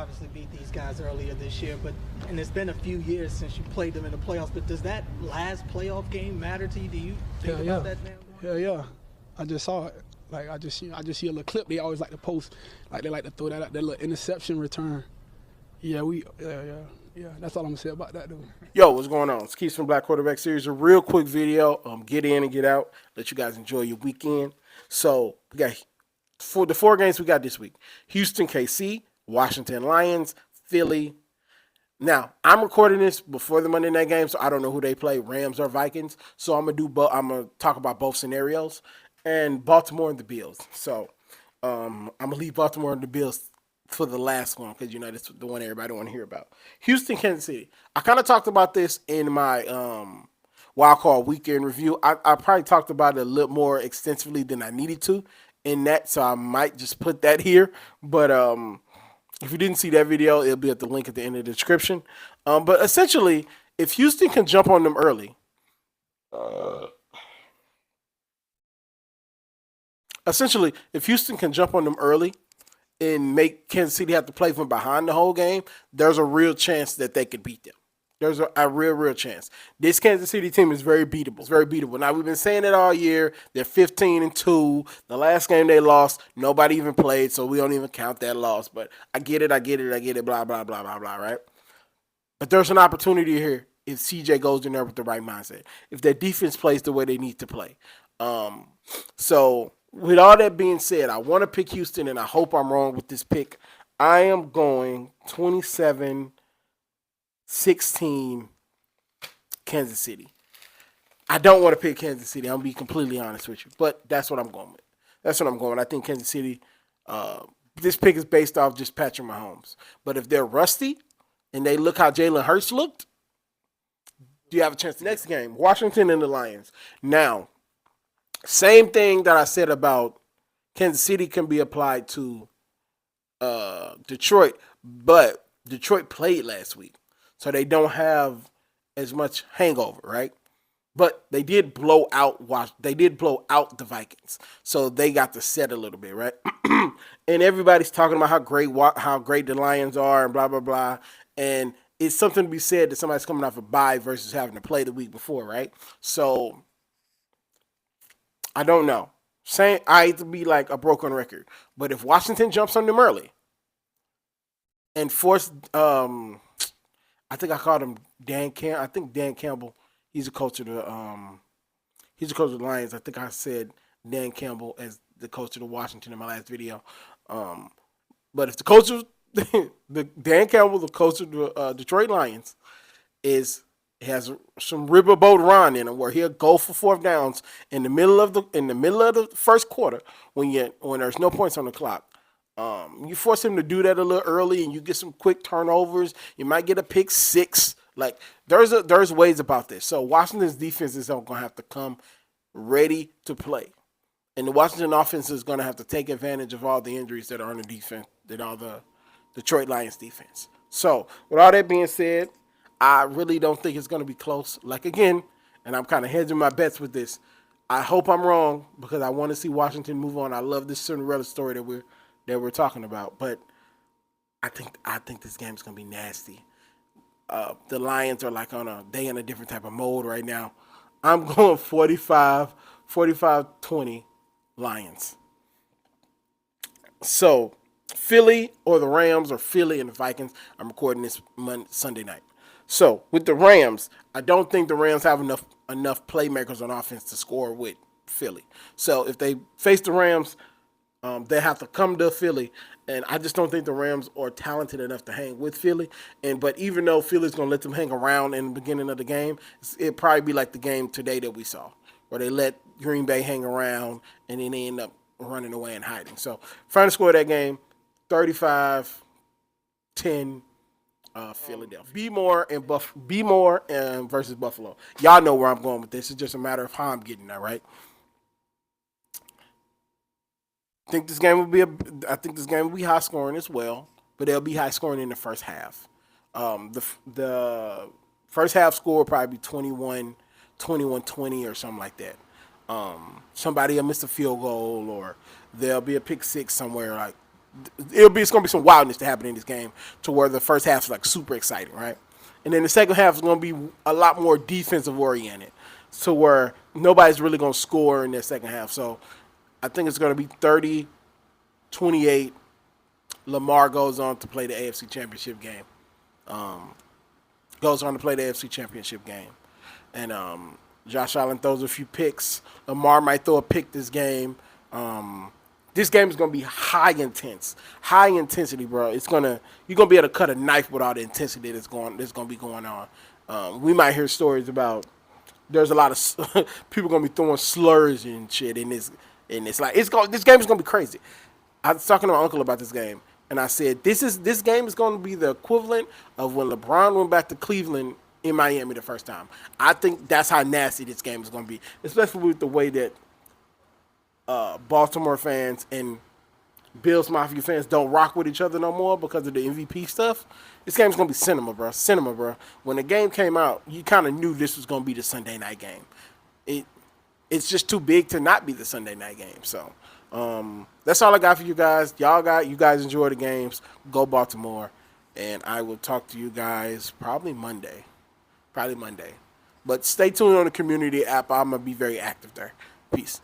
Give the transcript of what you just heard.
obviously beat these guys earlier this year, and it's been a few years since you played them in the playoffs. But does that last playoff game matter to you? Do you think about that now? Hell yeah. I just saw it. Like I just see a little clip. They always like to post, like they like to throw that out, that little interception return. Yeah. That's all I'm gonna say about that, dude. Yo, what's going on? It's Keys from Black Quarterback Series. A real quick video. Get in and get out. Let you guys enjoy your weekend. So we got for the 4 games we got this week: Houston, KC, Washington Lions, Philly. Now I'm recording this before the Monday night game, so I don't know who they play, Rams or Vikings. So I'm gonna talk about both scenarios, and Baltimore and the Bills. So I'm gonna leave Baltimore and the Bills for the last one because that's the one everybody want to hear about. Houston, Kansas City. I kind of talked about this in my wild card weekend review. I probably talked about it a little more extensively than I needed to in that, so I might just put that here. But if you didn't see that video, it'll be at the link at the end of the description. But essentially, if Houston can jump on them early, and make Kansas City have to play from behind the whole game, there's a real chance that they could beat them. There's a real chance. This Kansas City team is very beatable. It's very beatable. Now, we've been saying it all year. They're 15-2. The last game they lost, nobody even played, so we don't even count that loss. But I get it, blah, blah, blah, blah, blah, right? But there's an opportunity here if CJ goes in there with the right mindset, if their defense plays the way they need to play. So with all that being said, I want to pick Houston, and I hope I'm wrong with this pick. I am going 27-16 Kansas City. I don't want to pick Kansas City. I'm going to be completely honest with you, but that's what I'm going with. I think Kansas City, this pick is based off just Patrick Mahomes. But if they're rusty and they look how Jalen Hurts looked, do you have a chance? Next game, Washington and the Lions. Now, same thing that I said about Kansas City can be applied to Detroit, but Detroit played last week, so they don't have as much hangover, right? But they did blow out the Vikings, so they got to set a little bit, right? And everybody's talking about how great the Lions are and blah blah blah, and it's something to be said that somebody's coming off a bye versus having to play the week before, right? So I don't know. I hate to be like a broken record, but if Washington jumps on them early and force, I think I called him Dan Campbell. I think Dan Campbell. He's a coach of the Lions. I think I said Dan Campbell as the coach of the Washington in my last video. But if the coach of Dan Campbell, the coach of the Detroit Lions, has some riverboat run in him where he'll go for 4th downs in the middle of the first quarter when there's no points on the clock. You force him to do that a little early, and you get some quick turnovers. You might get a pick 6. Like there's ways about this. So Washington's defense is going to have to come ready to play, and the Washington offense is going to have to take advantage of all the injuries that are on the defense, that are the Detroit Lions defense. So with all that being said, I really don't think it's going to be close. Like, again, and I'm kind of hedging my bets with this. I hope I'm wrong because I want to see Washington move on. I love this Cinderella story that we're talking about, but I think this game is going to be nasty. The Lions are like they in a different type of mode right now. I'm going 45-20 Lions. So Philly or the Rams, or Philly and the Vikings. I'm recording this Sunday night. So with the Rams, I don't think the Rams have enough playmakers on offense to score with Philly. So if they face the Rams, they have to come to Philly, and I just don't think the Rams are talented enough to hang with Philly. But even though Philly's going to let them hang around in the beginning of the game, it'd probably be like the game today that we saw, where they let Green Bay hang around and then they end up running away and hiding. So final score of that game, 35-10 Philadelphia. Be more versus Buffalo. Y'all know where I'm going with this. It's just a matter of how I'm getting there, right? I think this game will be high scoring as well, but it'll be high scoring in the first half. The first half score will probably be 21-20 or something like that. Somebody will miss a field goal, or there'll be a pick 6 somewhere. Like it's gonna be some wildness to happen in this game to where the first half is like super exciting, right? And then the second half is gonna be a lot more defensive oriented, to where nobody's really gonna score in that second half. So I think it's gonna be 30-28. Lamar goes on to play the AFC Championship game. And Josh Allen throws a few picks. Lamar might throw a pick this game. This game is gonna be high intensity, bro. You're gonna be able to cut a knife with all the intensity that's gonna be going on. We might hear stories about there's a lot of people gonna be throwing slurs and shit in this, like this game is gonna be crazy. I was talking to my uncle about this game, and I said this game is gonna be the equivalent of when LeBron went back to Cleveland in Miami the first time. I think that's how nasty this game is gonna be, especially with the way that Baltimore fans and Bills Mafia fans don't rock with each other no more because of the MVP stuff. This game's gonna be cinema, bro. When the game came out, you kind of knew this was gonna be the Sunday night game. It's just too big to not be the Sunday night game. So that's all I got for you guys. You guys enjoy the games. Go Baltimore, and I will talk to you guys probably Monday. But stay tuned on the community app. I'm gonna be very active there. Peace.